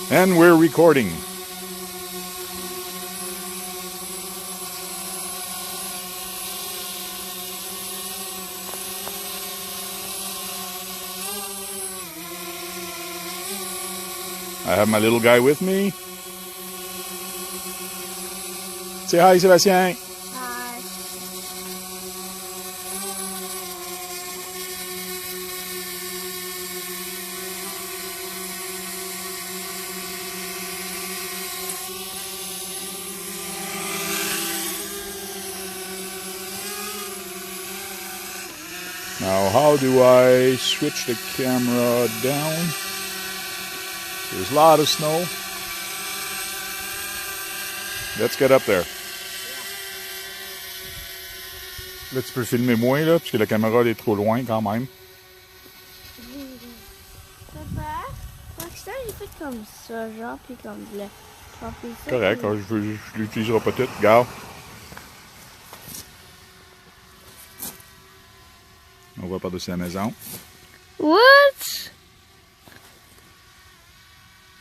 And we're recording. I have my little guy with me. Say hi, Sébastien. Hi. Now, how do I switch the camera down? There's a lot of snow. Let's get up there. Là, tu peux filmer moins, là, parce que la caméra elle est trop loin quand même. Papa, Rockstar, j'ai fait comme ça, genre, puis comme le. Correct, je l'utiliserai pas tout. Regarde. On va par-dessus la maison. What?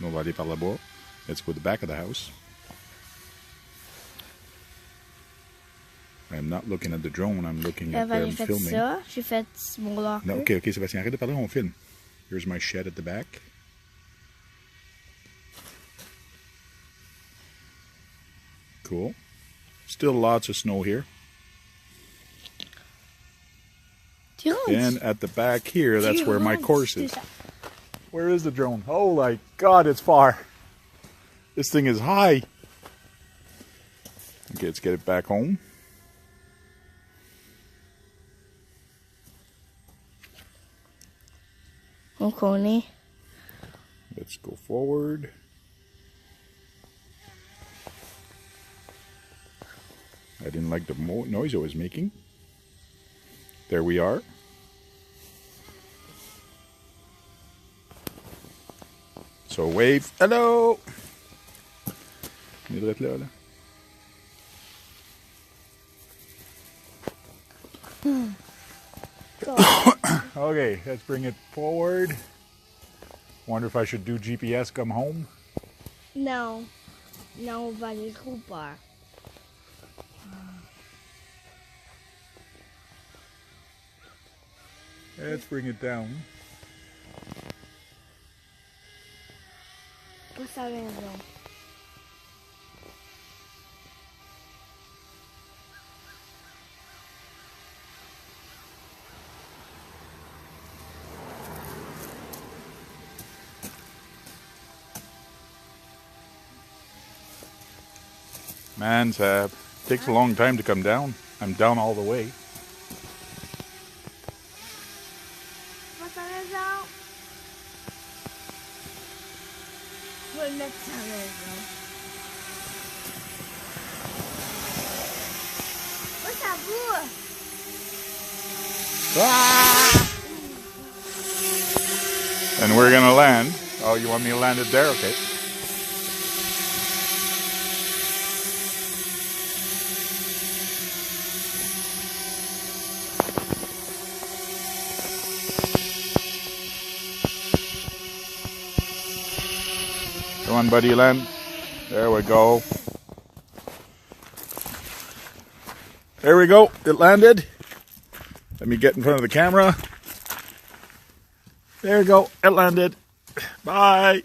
On va aller par là-bas. Let's go to the back of the house. I'm not looking at the drone, I'm looking at where I'm filming. J'ai fait ça, j'ai fait mon locker. Non, ok, Sébastien, arrête de parler, on filme. Here's my shed at the back. Cool. Still lots of snow here. And at the back here, that's where my course is. Where is the drone? Oh my God, it's far. This thing is high. Okay, let's get it back home. Okay. Let's go forward. I didn't like the noise I was making. There we are. So wave. Hello. Okay, let's bring it forward. Wonder if I should do GPS come home. No. No, but it's too far. Let's bring it down. What's that in there? Man, it takes a long time to come down. I'm down all the way. What's that in there? What's that in there? What's that blue? Ah! And we're gonna land. Oh, you want me to land it there? Okay. Come on, buddy, land. There we go. There we go. It landed. Let me get in front of the camera. There we go. It landed. Bye.